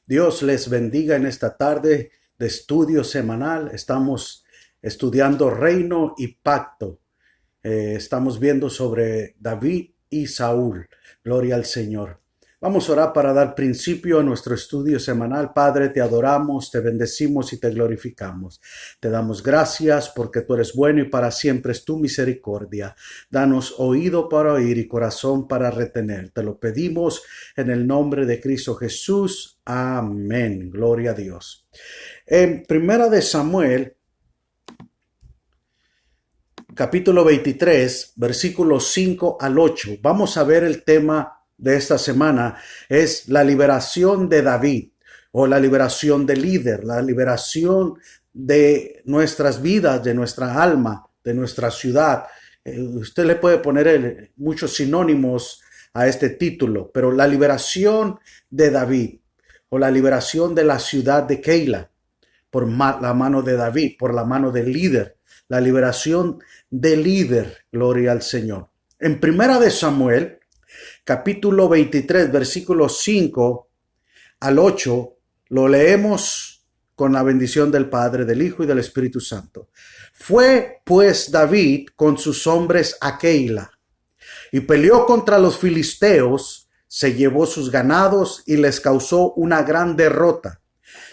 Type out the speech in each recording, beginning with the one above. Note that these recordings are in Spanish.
Dios les bendiga en esta tarde de estudio semanal. Estamos estudiando reino y pacto. Estamos viendo sobre David y Saúl. Gloria al Señor. Vamos a orar para dar principio a nuestro estudio semanal. Padre, te adoramos, te bendecimos y te glorificamos. Te damos gracias porque tú eres bueno y para siempre es tu misericordia. Danos oído para oír y corazón para retener. Te lo pedimos en el nombre de Cristo Jesús. Amén. Gloria a Dios. En Primera de Samuel, capítulo 23, versículos 5 al 8. Vamos a ver el tema de esta semana. Es la liberación de David o la liberación del líder, la liberación de nuestras vidas, de nuestra alma, de nuestra ciudad. Usted le puede poner muchos sinónimos a este título, pero la liberación de David o la liberación de la ciudad de Keila por la mano de David, por la mano del líder, la liberación del líder, gloria al Señor. En Primera de Samuel, capítulo 23, versículos 5 al 8, lo leemos con la bendición del Padre, del Hijo y del Espíritu Santo. Fue pues David con sus hombres a Keila y peleó contra los filisteos, se llevó sus ganados y les causó una gran derrota.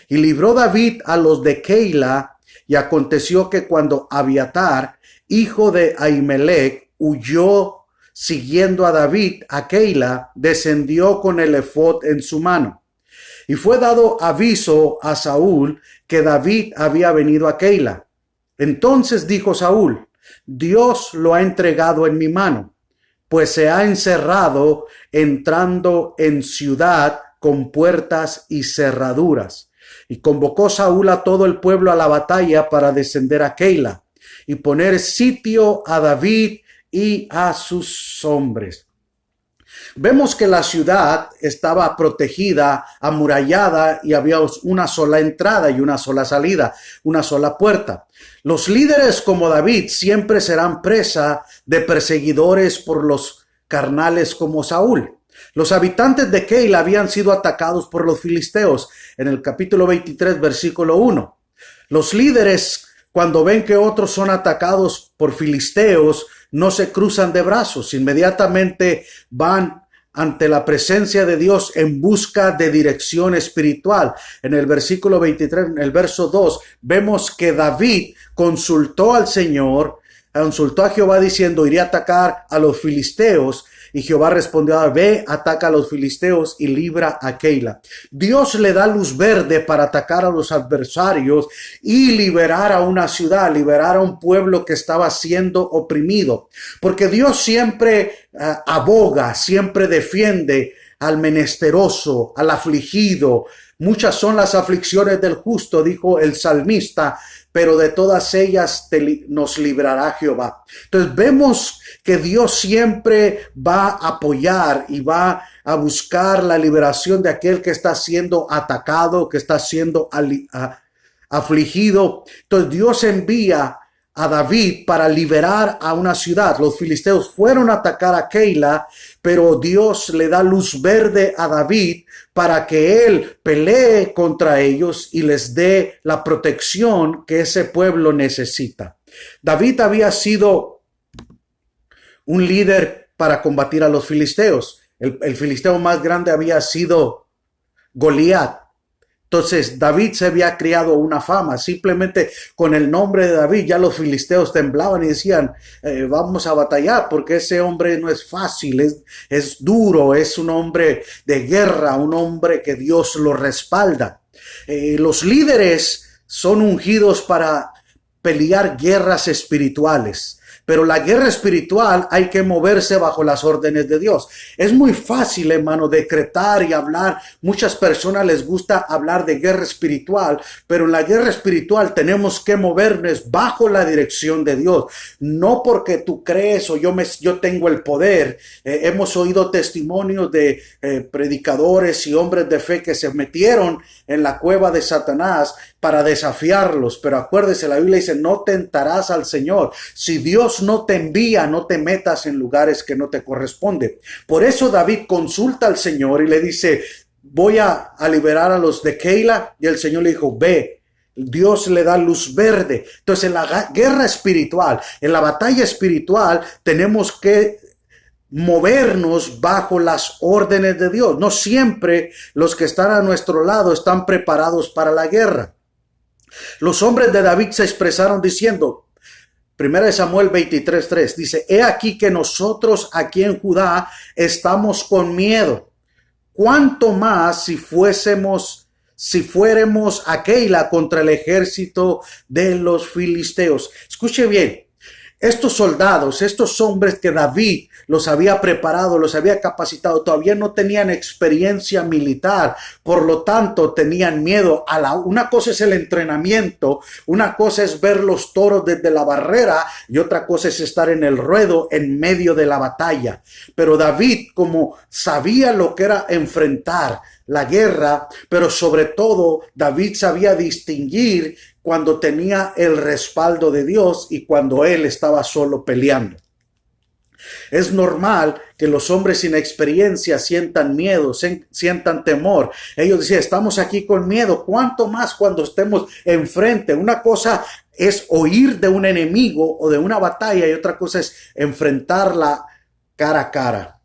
Y libró David a los de Keila, y aconteció que cuando Abiatar, hijo de Ahimelech, huyó siguiendo a David a Keila, descendió con el efod en su mano. Y fue dado aviso a Saúl que David había venido a Keila. Entonces dijo Saúl: Dios lo ha entregado en mi mano, pues se ha encerrado entrando en ciudad con puertas y cerraduras. Y convocó Saúl a todo el pueblo a la batalla para descender a Keila y poner sitio a David y a sus hombres. Vemos que la ciudad estaba protegida, amurallada, y había una sola entrada y una sola salida, una sola puerta. Los líderes como David siempre serán presa de perseguidores por los carnales como Saúl. Los habitantes de Keila habían sido atacados por los filisteos en el capítulo 23, versículo 1. Los líderes, cuando ven que otros son atacados por filisteos, no se cruzan de brazos, inmediatamente van ante la presencia de Dios en busca de dirección espiritual. En el versículo 23, en el verso 2, vemos que David consultó al Señor, consultó a Jehová diciendo: iré a atacar a los filisteos. Y Jehová respondió: ve, ataca a los filisteos y libra a Keila. Dios le da luz verde para atacar a los adversarios y liberar a una ciudad, liberar a un pueblo que estaba siendo oprimido. Porque Dios siempre aboga, siempre defiende al menesteroso, al afligido. Muchas son las aflicciones del justo, dijo el salmista, pero de todas ellas nos librará Jehová. Entonces vemos que Dios siempre va a apoyar y va a buscar la liberación de aquel que está siendo atacado, que está siendo afligido. Entonces Dios envía a David para liberar a una ciudad. Los filisteos fueron a atacar a Keila, pero Dios le da luz verde a David para que él pelee contra ellos y les dé la protección que ese pueblo necesita. David había sido un líder para combatir a los filisteos. El filisteo más grande había sido Goliat. Entonces David se había creado una fama. Simplemente con el nombre de David ya los filisteos temblaban y decían: vamos a batallar, porque ese hombre no es fácil, es duro, es un hombre de guerra, un hombre que Dios lo respalda. Los líderes son ungidos para pelear guerras espirituales. Pero la guerra espiritual hay que moverse bajo las órdenes de Dios. Es muy fácil, hermano, decretar y hablar. Muchas personas les gusta hablar de guerra espiritual, pero en la guerra espiritual tenemos que movernos bajo la dirección de Dios. No porque tú crees o yo tengo el poder. Hemos oído testimonios de predicadores y hombres de fe que se metieron en la cueva de Satanás para desafiarlos. Pero acuérdese, la Biblia dice: no tentarás al Señor. Si Dios no te envía, no te metas en lugares que no te corresponden. Por eso David consulta al Señor y le dice: voy a liberar a los de Keila, y el Señor le dijo, ve. Dios le da luz verde. Entonces en la guerra espiritual, en la batalla espiritual, tenemos que movernos bajo las órdenes de Dios. No siempre los que están a nuestro lado están preparados para la guerra. Los hombres de David se expresaron diciendo, 1 Samuel 23:3, dice, he aquí que nosotros aquí en Judá estamos con miedo. ¿Cuánto más si fuéramos a Keila contra el ejército de los filisteos? Escuche bien. Estos soldados, estos hombres que David los había preparado, los había capacitado, todavía no tenían experiencia militar, por lo tanto tenían miedo. Una cosa es el entrenamiento, una cosa es ver los toros desde la barrera y otra cosa es estar en el ruedo en medio de la batalla. Pero David, como sabía lo que era enfrentar la guerra, pero sobre todo David sabía distinguir cuando tenía el respaldo de Dios y cuando él estaba solo peleando. Es normal que los hombres sin experiencia sientan miedo, sientan temor. Ellos decían, estamos aquí con miedo. ¿Cuánto más cuando estemos enfrente? Una cosa es oír de un enemigo o de una batalla y otra cosa es enfrentarla cara a cara.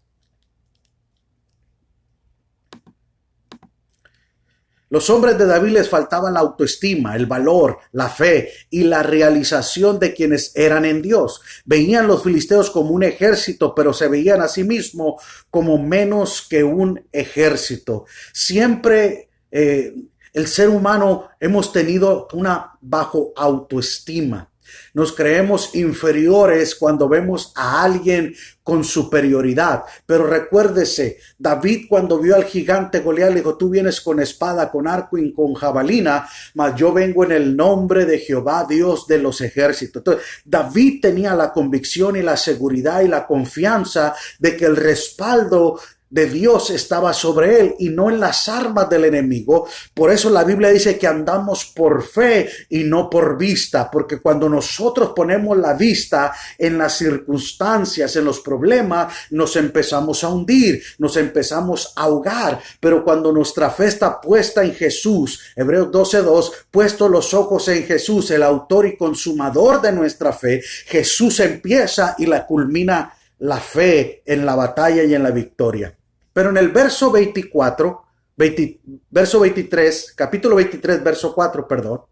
Los hombres de David les faltaba la autoestima, el valor, la fe y la realización de quienes eran en Dios. Veían los filisteos como un ejército, pero se veían a sí mismos como menos que un ejército. Siempre el ser humano hemos tenido una bajo autoestima. Nos creemos inferiores cuando vemos a alguien con superioridad. Pero recuérdese, David cuando vio al gigante Goliat le dijo, tú vienes con espada, con arco y con jabalina, mas yo vengo en el nombre de Jehová, Dios de los ejércitos. Entonces, David tenía la convicción y la seguridad y la confianza de que el respaldo de Dios estaba sobre él y no en las armas del enemigo. Por eso la Biblia dice que andamos por fe y no por vista, porque cuando nosotros ponemos la vista en las circunstancias, en los problemas, nos empezamos a hundir, nos empezamos a ahogar. Pero cuando nuestra fe está puesta en Jesús, Hebreos 12:2, puesto los ojos en Jesús, el autor y consumador de nuestra fe, Jesús empieza y la culmina la fe en la batalla y en la victoria. Pero en el verso 23, capítulo 23, verso 4,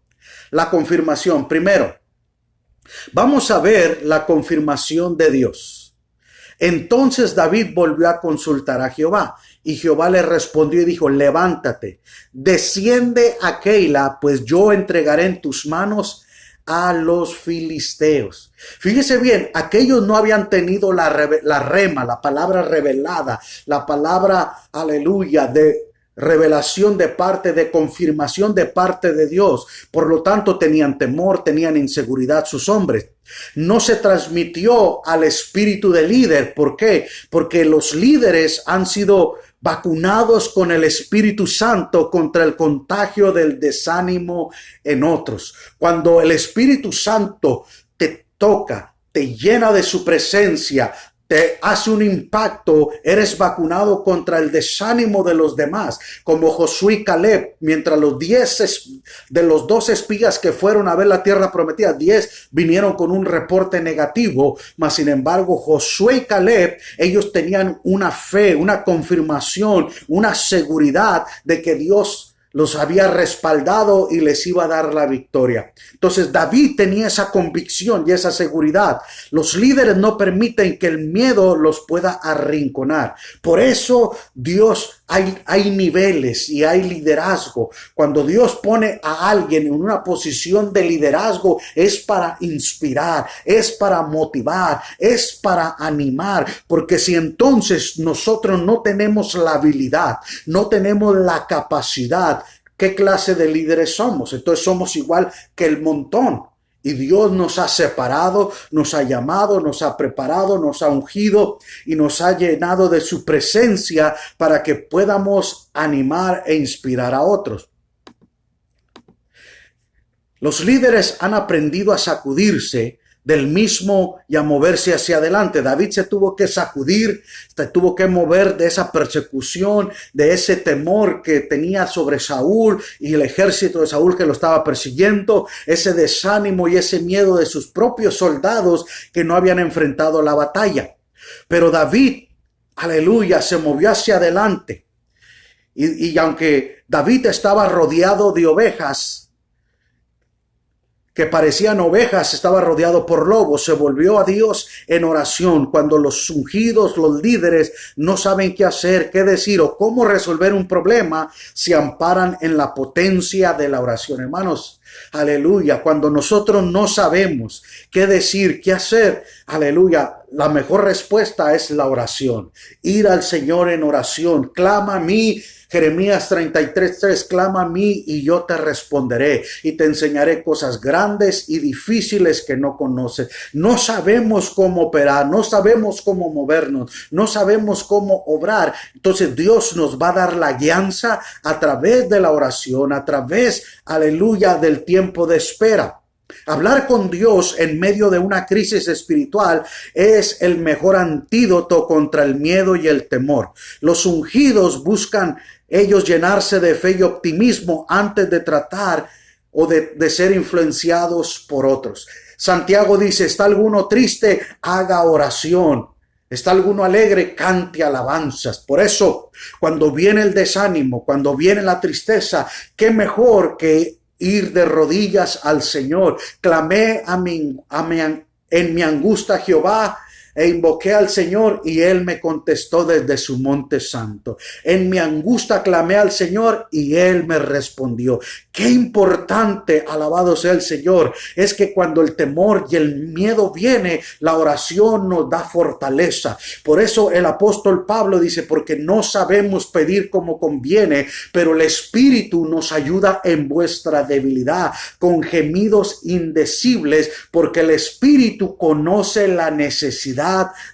la confirmación. Primero, vamos a ver la confirmación de Dios. Entonces David volvió a consultar a Jehová y Jehová le respondió y dijo, levántate, desciende a Keila, pues yo entregaré en tus manos a los filisteos. Fíjese bien, aquellos no habían tenido la rema, la palabra revelada, la palabra, aleluya, de revelación de parte, de confirmación de parte de Dios. Por lo tanto, tenían temor, tenían inseguridad sus hombres. No se transmitió al espíritu de líder. ¿Por qué? Porque los líderes han sido vacunados con el Espíritu Santo contra el contagio del desánimo en otros. Cuando el Espíritu Santo te toca, te llena de su presencia, te hace un impacto, eres vacunado contra el desánimo de los demás, como Josué y Caleb, mientras los 10 de los 12 espías que fueron a ver la tierra prometida, 10 vinieron con un reporte negativo, mas sin embargo Josué y Caleb, ellos tenían una fe, una confirmación, una seguridad de que Dios los había respaldado y les iba a dar la victoria. Entonces David tenía esa convicción y esa seguridad. Los líderes no permiten que el miedo los pueda arrinconar. Por eso Dios, hay niveles y hay liderazgo. Cuando Dios pone a alguien en una posición de liderazgo, es para inspirar, es para motivar, es para animar. Porque si entonces nosotros no tenemos la habilidad, no tenemos la capacidad, ¿qué clase de líderes somos? Entonces somos igual que el montón. Y Dios nos ha separado, nos ha llamado, nos ha preparado, nos ha ungido y nos ha llenado de su presencia para que podamos animar e inspirar a otros. Los líderes han aprendido a sacudirse del mismo y a moverse hacia adelante. David se tuvo que sacudir, se tuvo que mover de esa persecución, de ese temor que tenía sobre Saúl y el ejército de Saúl que lo estaba persiguiendo, ese desánimo y ese miedo de sus propios soldados que no habían enfrentado la batalla. Pero David, aleluya, se movió hacia adelante. Y aunque David estaba rodeado de ovejas, que parecían ovejas, estaba rodeado por lobos, se volvió a Dios en oración. Cuando los ungidos, los líderes, no saben qué hacer, qué decir o cómo resolver un problema, se amparan en la potencia de la oración. Hermanos, aleluya, cuando nosotros no sabemos qué decir, qué hacer, aleluya, la mejor respuesta es la oración. Ir al Señor en oración. Clama a mí. Jeremías 33:3, clama a mí y yo te responderé y te enseñaré cosas grandes y difíciles que no conoces. No sabemos cómo operar, no sabemos cómo movernos, no sabemos cómo obrar. Entonces Dios nos va a dar la guianza a través de la oración, a través, aleluya, del tiempo de espera. Hablar con Dios en medio de una crisis espiritual es el mejor antídoto contra el miedo y el temor. Los ungidos buscan ellos llenarse de fe y optimismo antes de tratar o de ser influenciados por otros. Santiago dice, ¿está alguno triste? Haga oración. ¿Está alguno alegre? Cante alabanzas. Por eso, cuando viene el desánimo, cuando viene la tristeza, qué mejor que ir de rodillas al Señor. Clamé en mi angustia a Jehová e invoqué al Señor y Él me contestó desde su monte santo. En mi angustia clamé al Señor y Él me respondió. Qué importante, alabado sea el Señor, es que cuando el temor y el miedo viene, la oración nos da fortaleza. Por eso el apóstol Pablo dice, porque no sabemos pedir como conviene, pero el Espíritu nos ayuda en vuestra debilidad, con gemidos indecibles, porque el Espíritu conoce la necesidad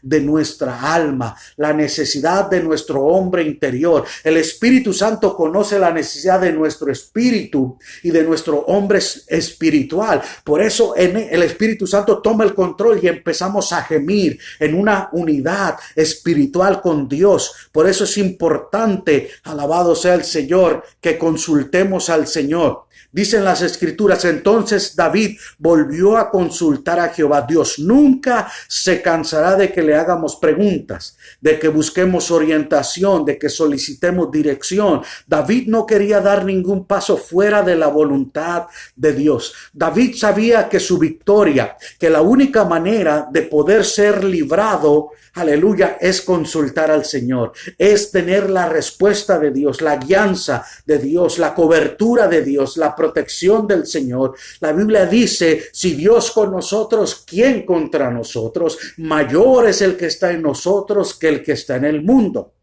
de nuestra alma, la necesidad de nuestro hombre interior. El Espíritu Santo conoce la necesidad de nuestro espíritu y de nuestro hombre espiritual. Por eso el Espíritu Santo toma el control y empezamos a gemir en una unidad espiritual con Dios. Por eso es importante, alabado sea el Señor, que consultemos al Señor. Dicen las Escrituras, entonces David volvió a consultar a Jehová. Dios nunca se cansará de que le hagamos preguntas, de que busquemos orientación, de que solicitemos dirección. David no quería dar ningún paso fuera de la voluntad de Dios. David sabía que su victoria, que la única manera de poder ser librado, aleluya, es consultar al Señor, es tener la respuesta de Dios, la guianza de Dios, la cobertura de Dios, la protección del Señor. La Biblia dice, si Dios con nosotros, ¿quién contra nosotros? Mayor es el que está en nosotros que el que está en el mundo.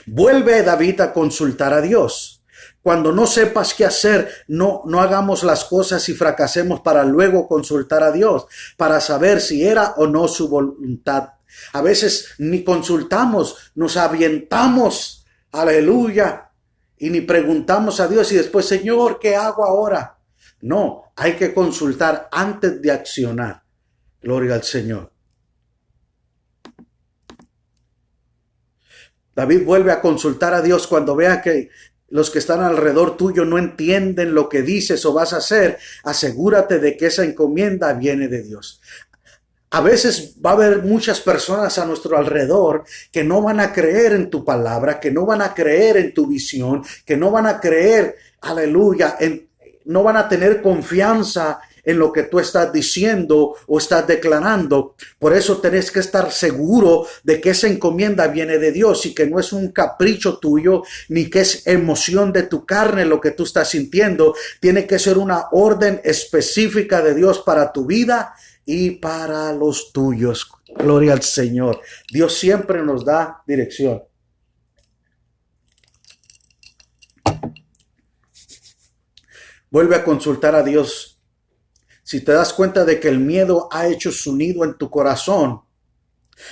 Vuelve David a consultar a Dios. Cuando no sepas qué hacer, no hagamos las cosas y fracasemos para luego consultar a Dios, para saber si era o no su voluntad. A veces ni consultamos, nos avientamos, aleluya, y ni preguntamos a Dios y después, Señor, ¿qué hago ahora? No, hay que consultar antes de accionar. Gloria al Señor. David vuelve a consultar a Dios cuando vea que los que están alrededor tuyo no entienden lo que dices o vas a hacer. Asegúrate de que esa encomienda viene de Dios. A veces va a haber muchas personas a nuestro alrededor que no van a creer en tu palabra, que no van a creer en tu visión, que no van a creer, aleluya, no van a tener confianza en lo que tú estás diciendo o estás declarando. Por eso tenés que estar seguro de que esa encomienda viene de Dios y que no es un capricho tuyo ni que es emoción de tu carne lo que tú estás sintiendo. Tiene que ser una orden específica de Dios para tu vida y para los tuyos. Gloria al Señor. Dios siempre nos da dirección. Vuelve a consultar a Dios. Si te das cuenta de que el miedo ha hecho su nido en tu corazón,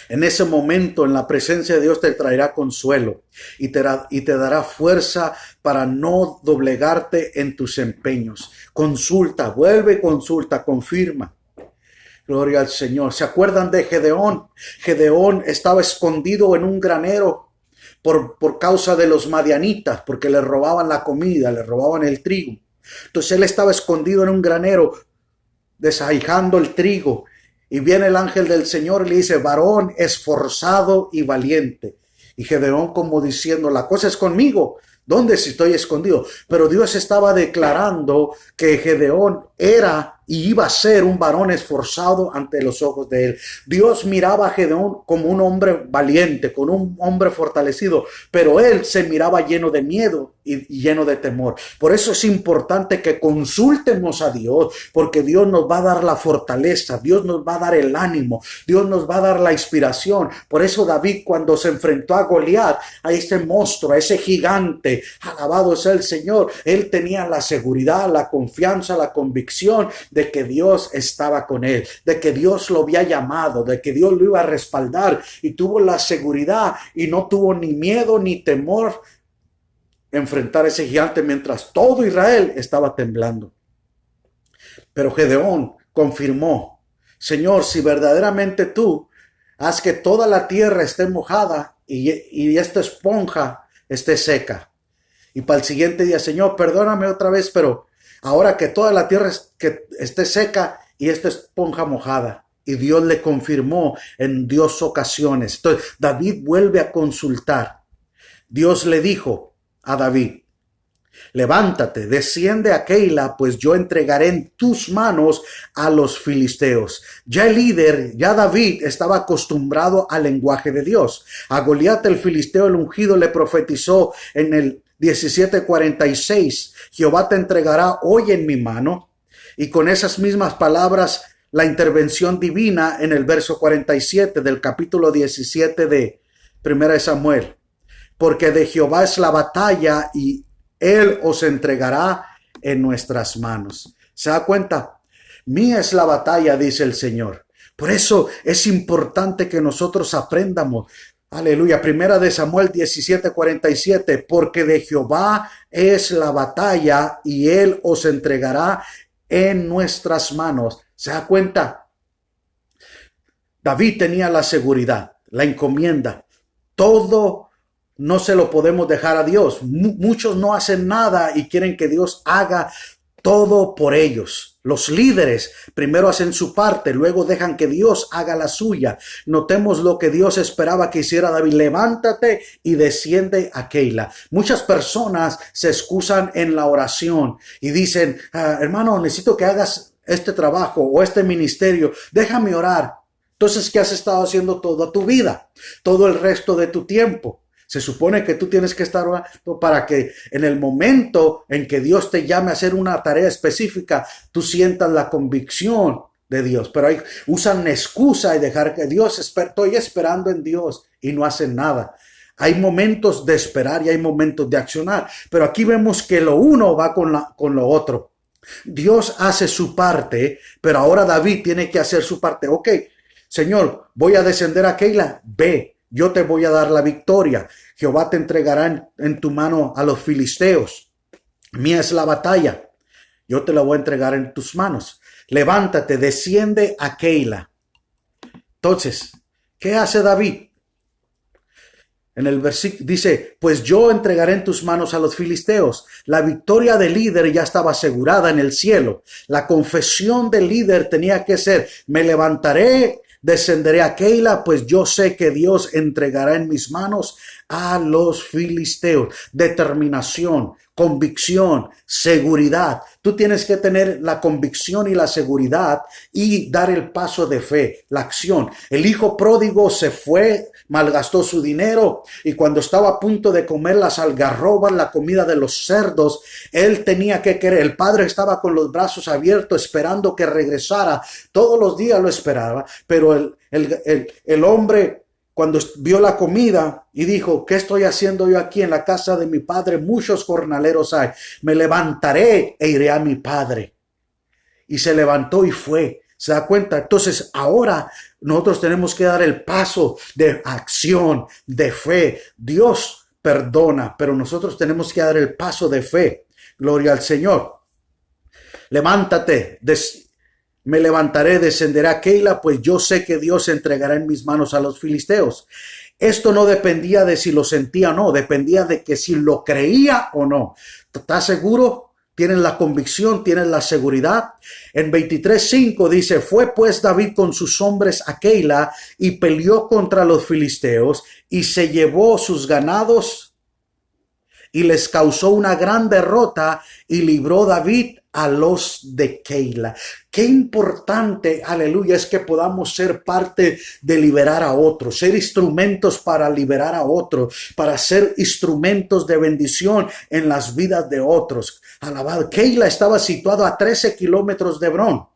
en ese momento, en la presencia de Dios, te traerá consuelo y te dará fuerza para no doblegarte en tus empeños. Consulta, vuelve y consulta, confirma. Gloria al Señor. ¿Se acuerdan de Gedeón? Gedeón estaba escondido en un granero por causa de los madianitas, porque le robaban la comida, le robaban el trigo. Entonces él estaba escondido en un granero, desahijando el trigo. Y viene el ángel del Señor y le dice, varón esforzado y valiente. Y Gedeón como diciendo, la cosa es conmigo. ¿Dónde si estoy escondido? Pero Dios estaba declarando que Gedeón era y iba a ser un varón esforzado ante los ojos de él. Dios miraba a Gedeón como un hombre valiente, como un hombre fortalecido, pero él se miraba lleno de miedo y lleno de temor. Por eso es importante que consultemos a Dios, porque Dios nos va a dar la fortaleza, Dios nos va a dar el ánimo, Dios nos va a dar la inspiración. Por eso David, cuando se enfrentó a Goliat, a ese monstruo, a ese gigante, alabado sea el Señor, él tenía la seguridad, la confianza, la convicción de que Dios estaba con él, de que Dios lo había llamado, de que Dios lo iba a respaldar, y tuvo la seguridad y no tuvo ni miedo ni temor enfrentar a ese gigante mientras todo Israel estaba temblando. Pero Gedeón confirmó, Señor, si verdaderamente tú haz que toda la tierra esté mojada y esta esponja esté seca. Y para el siguiente día, Señor, perdóname otra vez, pero ahora que toda la tierra esté seca y esta esponja mojada. Y Dios le confirmó en 2 ocasiones. Entonces David vuelve a consultar. Dios le dijo a David, levántate, desciende a Keila, pues yo entregaré en tus manos a los filisteos. Ya el líder, ya David, estaba acostumbrado al lenguaje de Dios. A Goliat el filisteo, el ungido, le profetizó en el 17:46, Jehová te entregará hoy en mi mano. Y con esas mismas palabras, la intervención divina en el verso 47 del capítulo 17 de 1 Samuel. Porque de Jehová es la batalla y él os entregará en nuestras manos. ¿Se da cuenta? Mía es la batalla, dice el Señor. Por eso es importante que nosotros aprendamos. Aleluya. 1 Samuel 17:47. Porque de Jehová es la batalla y él os entregará en nuestras manos. ¿Se da cuenta? David tenía la seguridad, la encomienda. Todo no se lo podemos dejar a Dios. Muchos no hacen nada y quieren que Dios haga todo por ellos. Los líderes primero hacen su parte, luego dejan que Dios haga la suya. Notemos lo que Dios esperaba que hiciera David. Levántate y desciende a Keila. Muchas personas se excusan en la oración y dicen, hermano, necesito que hagas este trabajo o este ministerio. Déjame orar. Entonces, ¿qué has estado haciendo toda tu vida? Todo el resto de tu tiempo. Se supone que tú tienes que estar orando para que en el momento en que Dios te llame a hacer una tarea específica, tú sientas la convicción de Dios. Pero usan excusa y dejar que Dios, estoy esperando en Dios y no hacen nada. Hay momentos de esperar y hay momentos de accionar. Pero aquí vemos que lo uno va con lo otro. Dios hace su parte, pero ahora David tiene que hacer su parte. Ok, Señor, voy a descender a Keila. Ve. Yo te voy a dar la victoria. Jehová te entregará en tu mano a los filisteos. Mía es la batalla. Yo te la voy a entregar en tus manos. Levántate, desciende a Keila. Entonces, ¿qué hace David? En el versículo dice, pues yo entregaré en tus manos a los filisteos. La victoria del líder ya estaba asegurada en el cielo. La confesión del líder tenía que ser, me levantaré, descenderé a Keila, pues yo sé que Dios entregará en mis manos a los filisteos. Determinación, convicción, seguridad. Tú tienes que tener la convicción y la seguridad y dar el paso de fe, la acción. El hijo pródigo se fue, malgastó su dinero y cuando estaba a punto de comer las algarrobas, la comida de los cerdos, él tenía que querer. El padre estaba con los brazos abiertos esperando que regresara. Todos los días lo esperaba, pero el hombre, cuando vio la comida y dijo, ¿qué estoy haciendo yo aquí en la casa de mi padre? Muchos jornaleros hay. Me levantaré e iré a mi padre. Y se levantó y fue. ¿Se da cuenta? Entonces ahora nosotros tenemos que dar el paso de acción, de fe. Dios perdona, pero nosotros tenemos que dar el paso de fe. Gloria al Señor. Levántate, me levantaré, descenderé a Keila, pues yo sé que Dios entregará en mis manos a los filisteos. Esto no dependía de si lo sentía o no, dependía de que si lo creía o no. ¿Estás seguro? ¿Tienen la convicción? ¿Tienen la seguridad? En 23:5 dice, fue pues David con sus hombres a Keila y peleó contra los filisteos y se llevó sus ganados y les causó una gran derrota y libró David a los de Keila. Qué importante, aleluya, es que podamos ser parte de liberar a otros, ser instrumentos para liberar a otros, para ser instrumentos de bendición en las vidas de otros. Alabado. Keila estaba situado a 13 kilómetros de Hebrón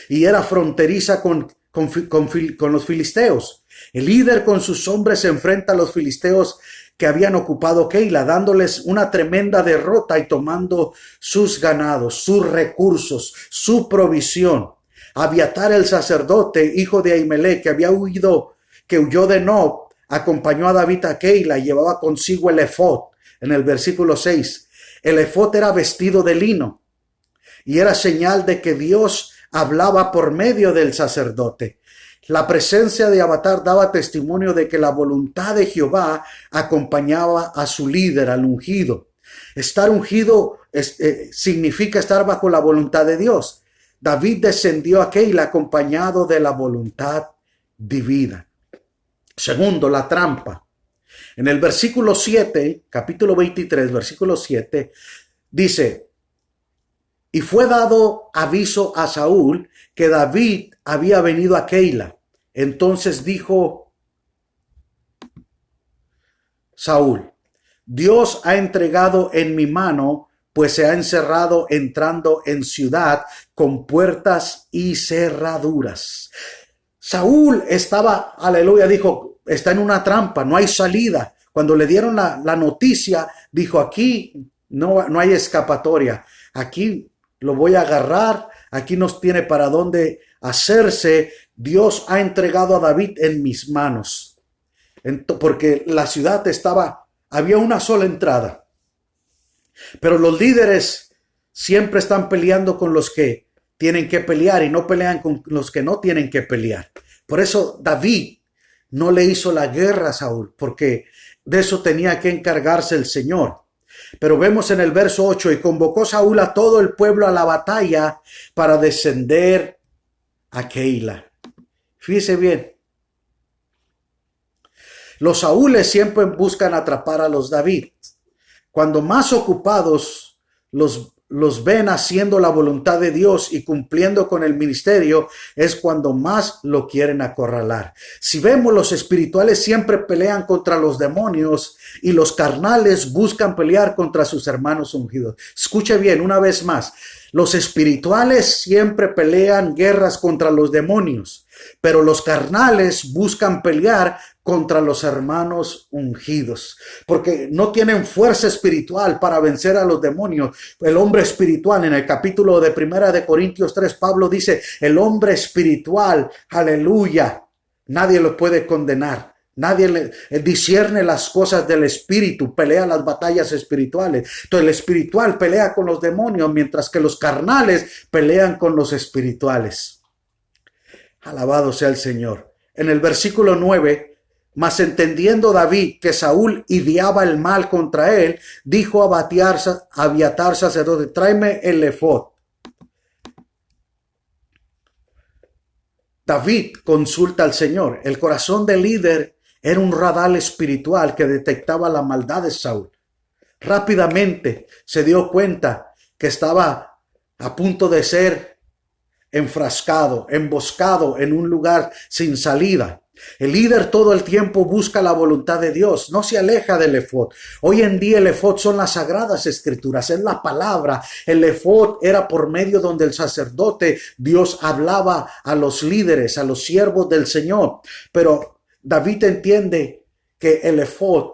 y era fronteriza con los filisteos. El líder con sus hombres se enfrenta a los filisteos que habían ocupado Keila, dándoles una tremenda derrota y tomando sus ganados, sus recursos, su provisión. Abiatar el sacerdote, hijo de Ahimelech, que huyó de Nob, acompañó a David a Keila y llevaba consigo el efod. En el versículo 6, el efod era vestido de lino y era señal de que Dios hablaba por medio del sacerdote. La presencia de Abiatar daba testimonio de que la voluntad de Jehová acompañaba a su líder, al ungido. Estar ungido significa estar bajo la voluntad de Dios. David descendió a Keila acompañado de la voluntad divina. Segundo, la trampa. En el versículo 7, capítulo 23, versículo 7, dice, y fue dado aviso a Saúl que David había venido a Keila. Entonces dijo Saúl, Dios ha entregado en mi mano, pues se ha encerrado entrando en ciudad con puertas y cerraduras. Saúl estaba, aleluya, dijo, está en una trampa, no hay salida. Cuando le dieron la noticia, dijo, aquí no hay escapatoria, aquí lo voy a agarrar, aquí no tiene para dónde hacerse. Dios ha entregado a David en mis manos. Porque la ciudad había una sola entrada. Pero los líderes siempre están peleando con los que tienen que pelear y no pelean con los que no tienen que pelear. Por eso David no le hizo la guerra a Saúl, porque de eso tenía que encargarse el Señor. Pero vemos en el verso 8, y convocó Saúl a todo el pueblo a la batalla para descender a Keila. Fíjese bien, los Saúles siempre buscan atrapar a los David. Cuando más ocupados los ven haciendo la voluntad de Dios y cumpliendo con el ministerio, es cuando más lo quieren acorralar. Si vemos, los espirituales siempre pelean contra los demonios y los carnales buscan pelear contra sus hermanos ungidos. Escuche bien, una vez más, los espirituales siempre pelean guerras contra los demonios, pero los carnales buscan pelear contra los hermanos ungidos, porque no tienen fuerza espiritual para vencer a los demonios. El hombre espiritual, en el capítulo de 1 de Corintios 3, Pablo dice, el hombre espiritual, aleluya, nadie lo puede condenar. Nadie discierne las cosas del espíritu, pelea las batallas espirituales. Entonces el espiritual pelea con los demonios, mientras que los carnales pelean con los espirituales. Alabado sea el Señor. En el versículo 9, mas entendiendo David que Saúl ideaba el mal contra él, dijo a Abiatar sacerdote, tráeme el efod. David consulta al Señor. El corazón del líder era un radar espiritual que detectaba la maldad de Saúl. Rápidamente se dio cuenta que estaba a punto de ser enfrascado, emboscado en un lugar sin salida. El líder todo el tiempo busca la voluntad de Dios, no se aleja del efod. Hoy en día el efod son las sagradas escrituras, es la palabra. El efod era por medio donde el sacerdote, Dios hablaba a los líderes, a los siervos del Señor. Pero David entiende que el efod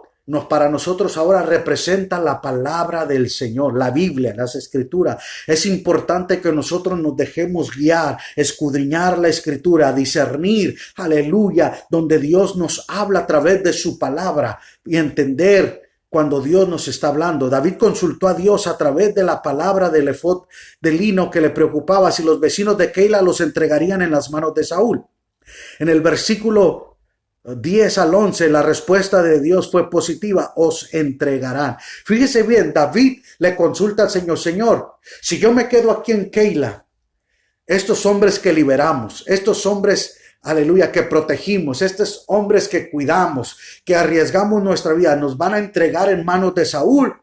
para nosotros ahora representa la palabra del Señor, la Biblia, las escrituras. Es importante que nosotros nos dejemos guiar, escudriñar la escritura, discernir, aleluya, donde Dios nos habla a través de su palabra y entender cuando Dios nos está hablando. David consultó a Dios a través de la palabra del efod de lino que le preocupaba si los vecinos de Keila los entregarían en las manos de Saúl. En el versículo 10 al 11, la respuesta de Dios fue positiva: os entregarán. Fíjese bien, David le consulta al Señor: Señor, si yo me quedo aquí en Keila, estos hombres que liberamos, estos hombres, aleluya, que protegimos, estos hombres que cuidamos, que arriesgamos nuestra vida, ¿nos van a entregar en manos de Saúl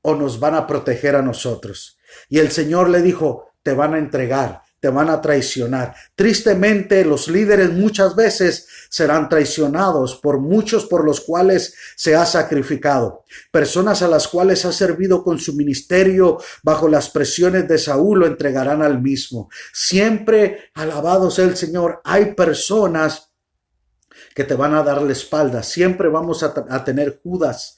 o nos van a proteger a nosotros? Y el Señor le dijo: te van a entregar, te van a traicionar. Tristemente, los líderes muchas veces serán traicionados por muchos por los cuales se ha sacrificado. Personas a las cuales ha servido con su ministerio bajo las presiones de Saúl lo entregarán al mismo. Siempre, alabado sea el Señor, hay personas que te van a dar la espalda. Siempre vamos a tener Judas.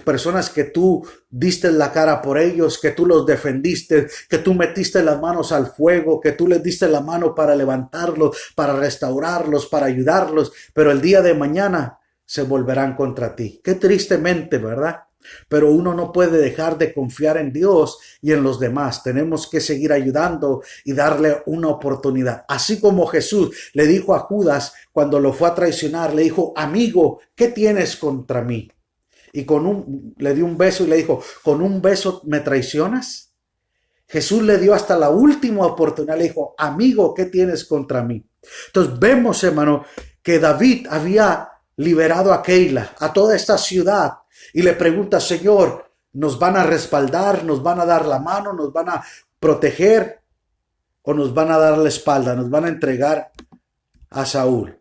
Personas que tú diste la cara por ellos, que tú los defendiste, que tú metiste las manos al fuego, que tú les diste la mano para levantarlos, para restaurarlos, para ayudarlos, pero el día de mañana se volverán contra ti. Qué tristemente, ¿verdad? Pero uno no puede dejar de confiar en Dios y en los demás. Tenemos que seguir ayudando y darle una oportunidad. Así como Jesús le dijo a Judas cuando lo fue a traicionar, le dijo: amigo, ¿qué tienes contra mí? Y le dio un beso y le dijo: ¿con un beso me traicionas? Jesús le dio hasta la última oportunidad, le dijo: amigo, ¿qué tienes contra mí? Entonces vemos, hermano, que David había liberado a Keila, a toda esta ciudad, y le pregunta: Señor, ¿nos van a respaldar? ¿Nos van a dar la mano? ¿Nos van a proteger? ¿O nos van a dar la espalda? ¿Nos van a entregar a Saúl?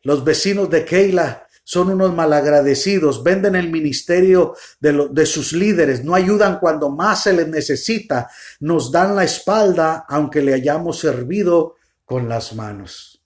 Los vecinos de Keila son unos malagradecidos, venden el ministerio de sus líderes, no ayudan cuando más se les necesita, nos dan la espalda aunque le hayamos servido con las manos.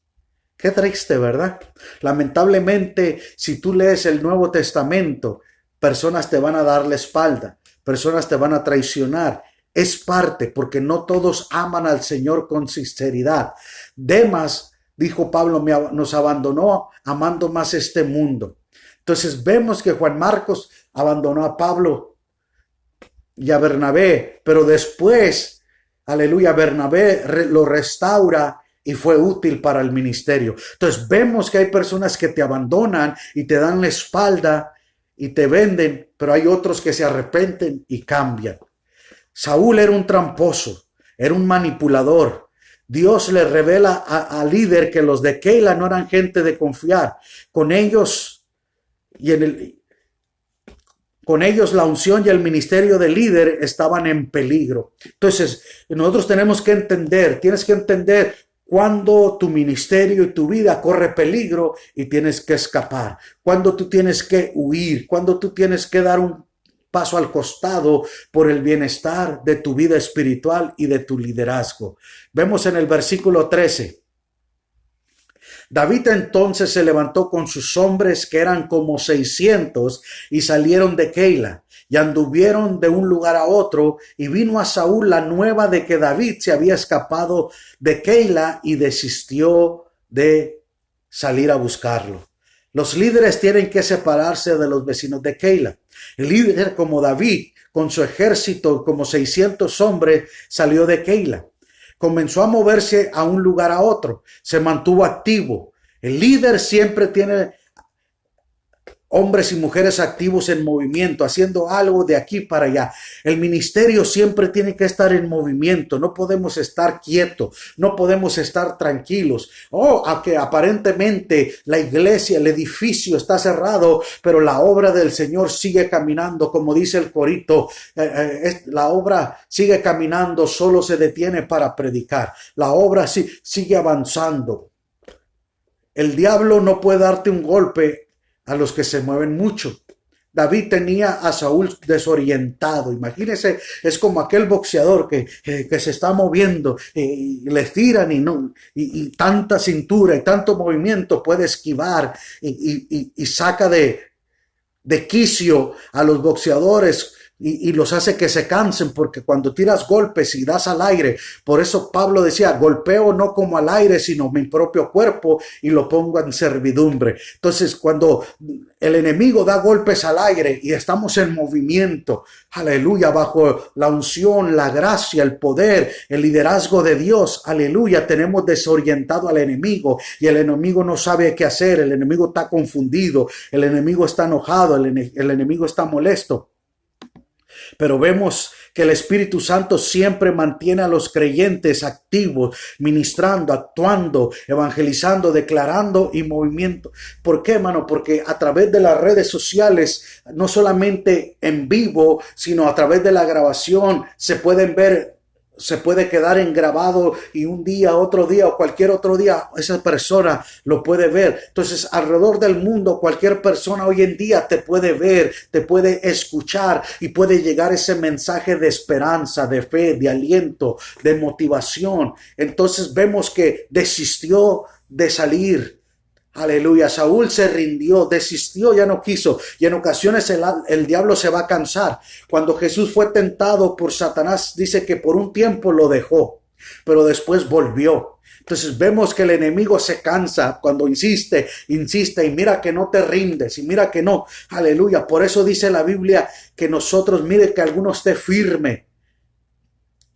Qué triste, ¿verdad? Lamentablemente, si tú lees el Nuevo Testamento, personas te van a dar la espalda, personas te van a traicionar. Es parte, porque no todos aman al Señor con sinceridad. Demas, dijo Pablo, nos abandonó amando más este mundo. Entonces vemos que Juan Marcos abandonó a Pablo y a Bernabé, pero después, aleluya, Bernabé lo restaura y fue útil para el ministerio. Entonces vemos que hay personas que te abandonan y te dan la espalda y te venden, pero hay otros que se arrepienten y cambian. Saúl era un tramposo, era un manipulador. Dios le revela al líder que los de Keila no eran gente de confiar. Con ellos la unción y el ministerio del líder estaban en peligro. Entonces, nosotros tenemos que entender, tienes que entender cuando tu ministerio y tu vida corre peligro y tienes que escapar. Cuando tú tienes que huir, cuando tú tienes que dar un paso al costado por el bienestar de tu vida espiritual y de tu liderazgo. Vemos en el versículo 13. David entonces se levantó con sus hombres, que eran como 600, y salieron de Keila, y anduvieron de un lugar a otro, y vino a Saúl la nueva de que David se había escapado de Keila, y desistió de salir a buscarlo. Los líderes tienen que separarse de los vecinos de Keila. El líder como David, con su ejército, como 600 hombres, salió de Keila. Comenzó a moverse a un lugar a otro. Se mantuvo activo. El líder siempre tiene hombres y mujeres activos en movimiento, haciendo algo de aquí para allá. El ministerio siempre tiene que estar en movimiento. No podemos estar quietos, no podemos estar tranquilos. Aunque aparentemente la iglesia, el edificio está cerrado, pero la obra del Señor sigue caminando, como dice el corito. La obra sigue caminando, solo se detiene para predicar. La obra sigue avanzando. El diablo no puede darte un golpe a los que se mueven mucho. David tenía a Saúl desorientado. Imagínese, es como aquel boxeador que se está moviendo y le tiran y tanta cintura y tanto movimiento puede esquivar y saca de quicio a los boxeadores y los hace que se cansen, porque cuando tiras golpes y das al aire, por eso Pablo decía, golpeo no como al aire, sino mi propio cuerpo y lo pongo en servidumbre. Entonces, cuando el enemigo da golpes al aire y estamos en movimiento, aleluya, bajo la unción, la gracia, el poder, el liderazgo de Dios, aleluya, tenemos desorientado al enemigo y el enemigo no sabe qué hacer, el enemigo está confundido, el enemigo está enojado, el enemigo está molesto. Pero vemos que el Espíritu Santo siempre mantiene a los creyentes activos, ministrando, actuando, evangelizando, declarando y movimiento. ¿Por qué, hermano? Porque a través de las redes sociales, no solamente en vivo, sino a través de la grabación, se pueden ver, se puede quedar en grabado y un día, otro día o cualquier otro día esa persona lo puede ver. Entonces, alrededor del mundo, cualquier persona hoy en día te puede ver, te puede escuchar y puede llegar ese mensaje de esperanza, de fe, de aliento, de motivación. Entonces vemos que desistió de salir. Aleluya, Saúl se rindió, desistió, ya no quiso. Y en ocasiones el diablo se va a cansar. Cuando Jesús fue tentado por Satanás, dice que por un tiempo lo dejó, pero después volvió. Entonces vemos que el enemigo se cansa cuando insiste y mira que no te rindes y mira que no. Aleluya, por eso dice la Biblia que nosotros, mire que alguno esté firme.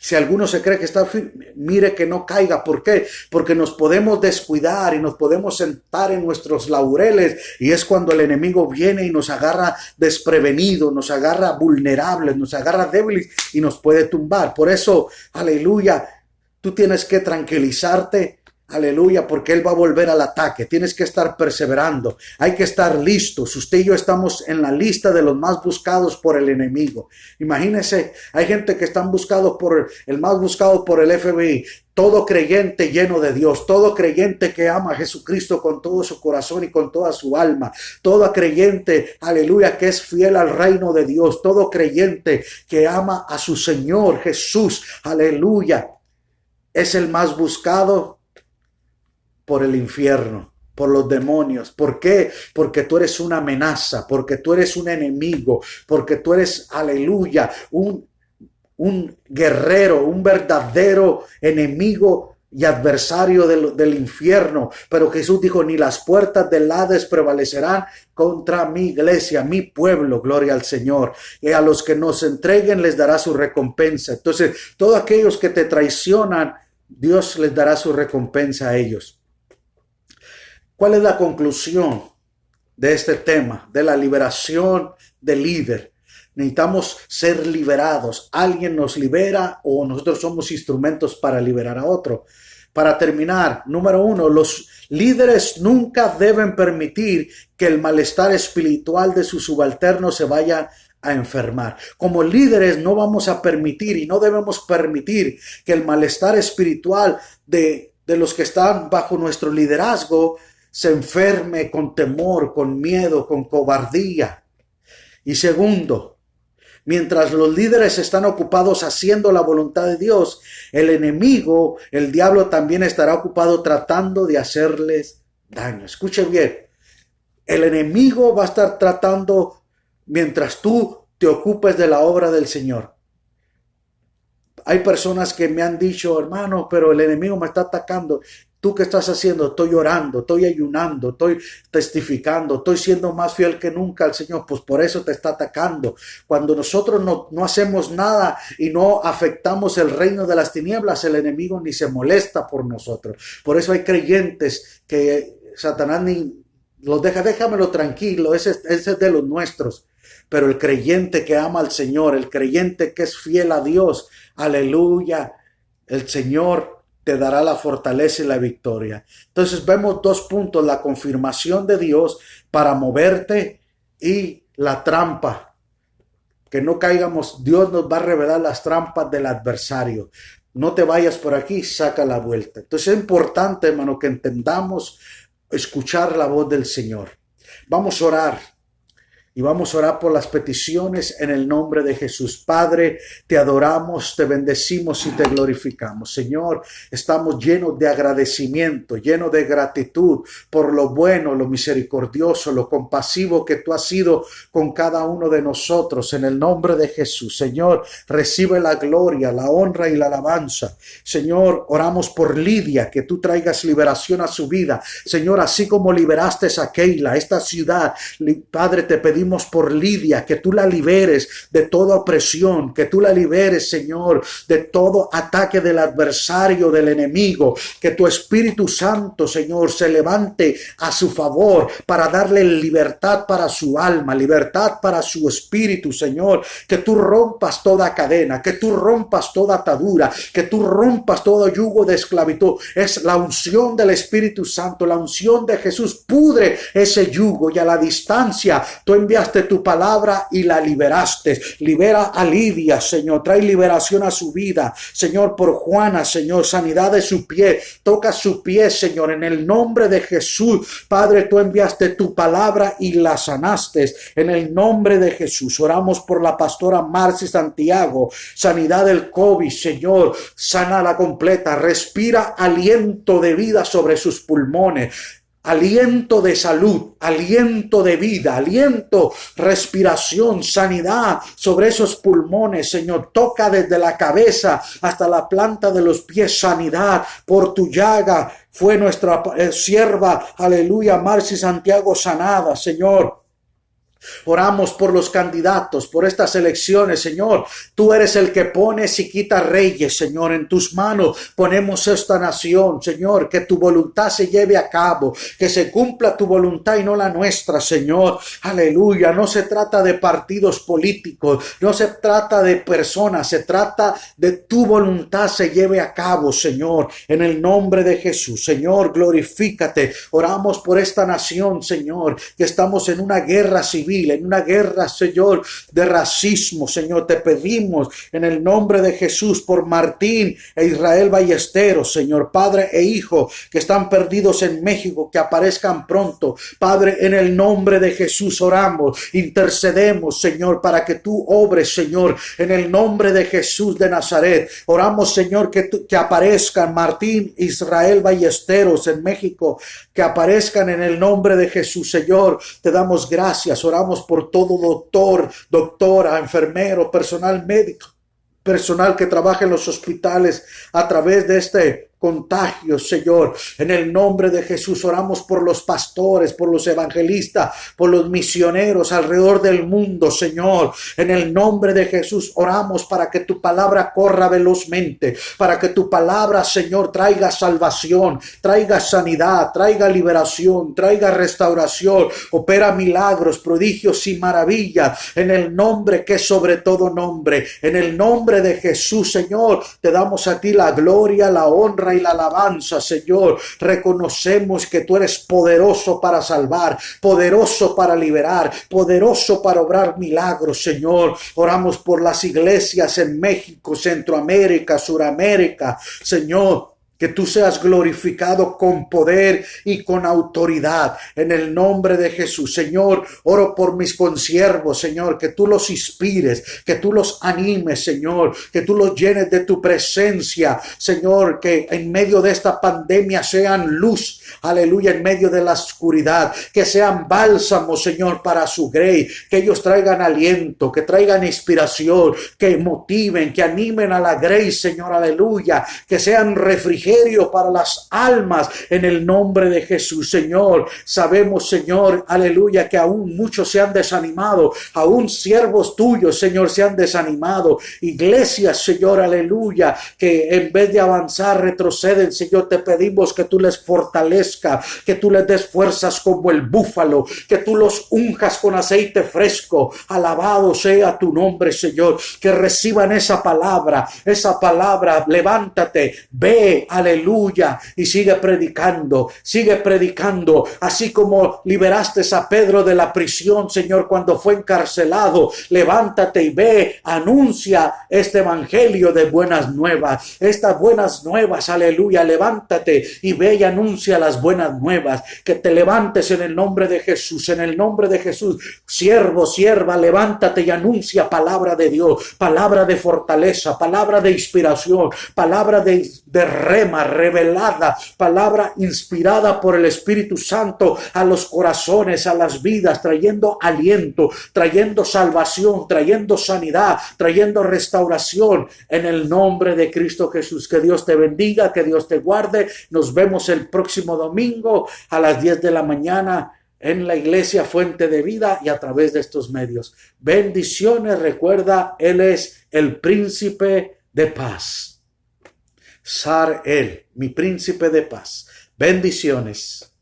Si alguno se cree que está firme, mire que no caiga. ¿Por qué? Porque nos podemos descuidar y nos podemos sentar en nuestros laureles y es cuando el enemigo viene y nos agarra desprevenidos, nos agarra vulnerables, nos agarra débiles y nos puede tumbar. Por eso, aleluya, tú tienes que tranquilizarte. Aleluya, porque él va a volver al ataque. Tienes que estar perseverando. Hay que estar listos. Usted y yo estamos en la lista de los más buscados por el enemigo. Imagínese, hay gente que están buscados por el más buscado por el FBI. Todo creyente lleno de Dios, todo creyente que ama a Jesucristo con todo su corazón y con toda su alma, todo creyente, aleluya, que es fiel al reino de Dios, todo creyente que ama a su Señor Jesús, aleluya, es el más buscado por el infierno, por los demonios. ¿Por qué? Porque tú eres una amenaza, porque tú eres un enemigo, porque tú eres, aleluya, un guerrero, un verdadero enemigo y adversario del infierno. Pero Jesús dijo, ni las puertas del Hades prevalecerán contra mi iglesia, mi pueblo, gloria al Señor. Y a los que nos entreguen les dará su recompensa. Entonces, todos aquellos que te traicionan, Dios les dará su recompensa a ellos. ¿Cuál es la conclusión de este tema, de la liberación del líder? Necesitamos ser liberados. Alguien nos libera o nosotros somos instrumentos para liberar a otro. Para terminar, número 1, los líderes nunca deben permitir que el malestar espiritual de sus subalternos se vaya a enfermar. Como líderes no vamos a permitir y no debemos permitir que el malestar espiritual de los que están bajo nuestro liderazgo se enferme con temor, con miedo, con cobardía. Y segundo, mientras los líderes están ocupados haciendo la voluntad de Dios, el enemigo, el diablo, también estará ocupado tratando de hacerles daño. Escuchen bien, el enemigo va a estar tratando mientras tú te ocupes de la obra del Señor. Hay personas que me han dicho, hermano, pero el enemigo me está atacando. ¿Tú qué estás haciendo? Estoy orando, estoy ayunando, estoy testificando, estoy siendo más fiel que nunca al Señor. Pues por eso te está atacando. Cuando nosotros no hacemos nada y no afectamos el reino de las tinieblas, el enemigo ni se molesta por nosotros. Por eso hay creyentes que Satanás ni los deja, déjamelo tranquilo, ese es de los nuestros. Pero el creyente que ama al Señor, el creyente que es fiel a Dios, aleluya, el Señor te dará la fortaleza y la victoria. Entonces vemos 2 puntos, la confirmación de Dios para moverte y la trampa. Que no caigamos, Dios nos va a revelar las trampas del adversario. No te vayas por aquí, saca la vuelta. Entonces es importante, hermano, que entendamos escuchar la voz del Señor. Vamos a orar. Y vamos a orar por las peticiones en el nombre de Jesús. Padre, te adoramos, te bendecimos y te glorificamos. Señor, estamos llenos de agradecimiento, llenos de gratitud por lo bueno, lo misericordioso, lo compasivo que tú has sido con cada uno de nosotros. En el nombre de Jesús, Señor, recibe la gloria, la honra y la alabanza. Señor, oramos por Lidia, que tú traigas liberación a su vida. Señor, así como liberaste a Keila, esta ciudad, Padre, te pedimos por Lidia, que tú la liberes de toda opresión, que tú la liberes, Señor, de todo ataque del adversario, del enemigo, que tu Espíritu Santo, Señor, se levante a su favor para darle libertad para su alma, libertad para su espíritu, Señor, que tú rompas toda cadena, que tú rompas toda atadura, que tú rompas todo yugo de esclavitud. Es la unción del Espíritu Santo, la unción de Jesús pudre ese yugo, y a la distancia tú enviaste tu palabra y la liberaste. Libera a Lidia, Señor, trae liberación a su vida, Señor, por Juana, Señor, sanidad de su pie, toca su pie, Señor, en el nombre de Jesús. Padre, tú enviaste tu palabra y la sanaste, en el nombre de Jesús. Oramos por la pastora Marcy Santiago, sanidad del COVID, Señor, sánala completa, respira aliento de vida sobre sus pulmones, aliento de salud, aliento de vida, aliento, respiración, sanidad sobre esos pulmones, Señor. Toca desde la cabeza hasta la planta de los pies, sanidad. Por tu llaga fue nuestra sierva, aleluya, Marcy Santiago, sanada, Señor. Oramos por los candidatos, por estas elecciones, Señor. Tú eres el que pones y quita reyes, Señor. En tus manos ponemos esta nación, Señor. Que tu voluntad se lleve a cabo, que se cumpla tu voluntad y no la nuestra, Señor. Aleluya. No se trata de partidos políticos, no se trata de personas, se trata de tu voluntad se lleve a cabo, Señor. En el nombre de Jesús, Señor, glorifícate. Oramos por esta nación, Señor, que estamos en una guerra civil, en una guerra, Señor, de racismo, Señor. Te pedimos en el nombre de Jesús por Martín e Israel Ballesteros, Señor, padre e hijo que están perdidos en México, que aparezcan pronto. Padre, en el nombre de Jesús oramos, intercedemos, Señor, para que tú obres, Señor, en el nombre de Jesús de Nazaret. Oramos, Señor, que aparezcan Martín, Israel Ballesteros en México, que aparezcan en el nombre de Jesús, Señor. Te damos gracias. Oramos por todo doctor, doctora, enfermero, personal médico, personal que trabaja en los hospitales a través de este contagios, Señor. En el nombre de Jesús oramos por los pastores, por los evangelistas, por los misioneros alrededor del mundo, Señor. En el nombre de Jesús oramos para que tu palabra corra velozmente, para que tu palabra, Señor, traiga salvación, traiga sanidad, traiga liberación, traiga restauración, opera milagros, prodigios y maravillas, en el nombre que es sobre todo nombre. En el nombre de Jesús, Señor, te damos a ti la gloria, la honra y la alabanza, Señor. Reconocemos que tú eres poderoso para salvar, poderoso para liberar, poderoso para obrar milagros, Señor. Oramos por las iglesias en México, Centroamérica, Suramérica, Señor. Que tú seas glorificado con poder y con autoridad en el nombre de Jesús. Señor, oro por mis consiervos, Señor, que tú los inspires, que tú los animes, Señor, que tú los llenes de tu presencia, Señor, que en medio de esta pandemia sean luz, aleluya, en medio de la oscuridad, que sean bálsamo, Señor, para su grey, que ellos traigan aliento, que traigan inspiración, que motiven, que animen a la grey, Señor, aleluya, que sean refrigerios para las almas en el nombre de Jesús, Señor. Sabemos, Señor, aleluya, que aún muchos se han desanimado, aún siervos tuyos, Señor, se han desanimado, iglesias, Señor, aleluya, que en vez de avanzar retroceden, Señor. Te pedimos que tú les fortalezca, que tú les des fuerzas como el búfalo, que tú los unjas con aceite fresco. Alabado sea tu nombre, Señor, que reciban esa palabra, levántate, ve, aleluya, y sigue predicando, así como liberaste a Pedro de la prisión, Señor, cuando fue encarcelado. Levántate y ve, anuncia este evangelio de buenas nuevas, estas buenas nuevas, aleluya. Levántate y ve y anuncia las buenas nuevas, que te levantes en el nombre de Jesús, en el nombre de Jesús. Siervo, sierva, levántate y anuncia palabra de Dios, palabra de fortaleza, palabra de inspiración, palabra de rema revelada, palabra inspirada por el Espíritu Santo a los corazones, a las vidas, trayendo aliento, trayendo salvación, trayendo sanidad, trayendo restauración en el nombre de Cristo Jesús. Que Dios te bendiga, que Dios te guarde. Nos vemos el próximo domingo a las 10 de la mañana en la iglesia Fuente de Vida y a través de estos medios. Bendiciones. Recuerda, Él es el príncipe de paz. Sar él, mi príncipe de paz. Bendiciones.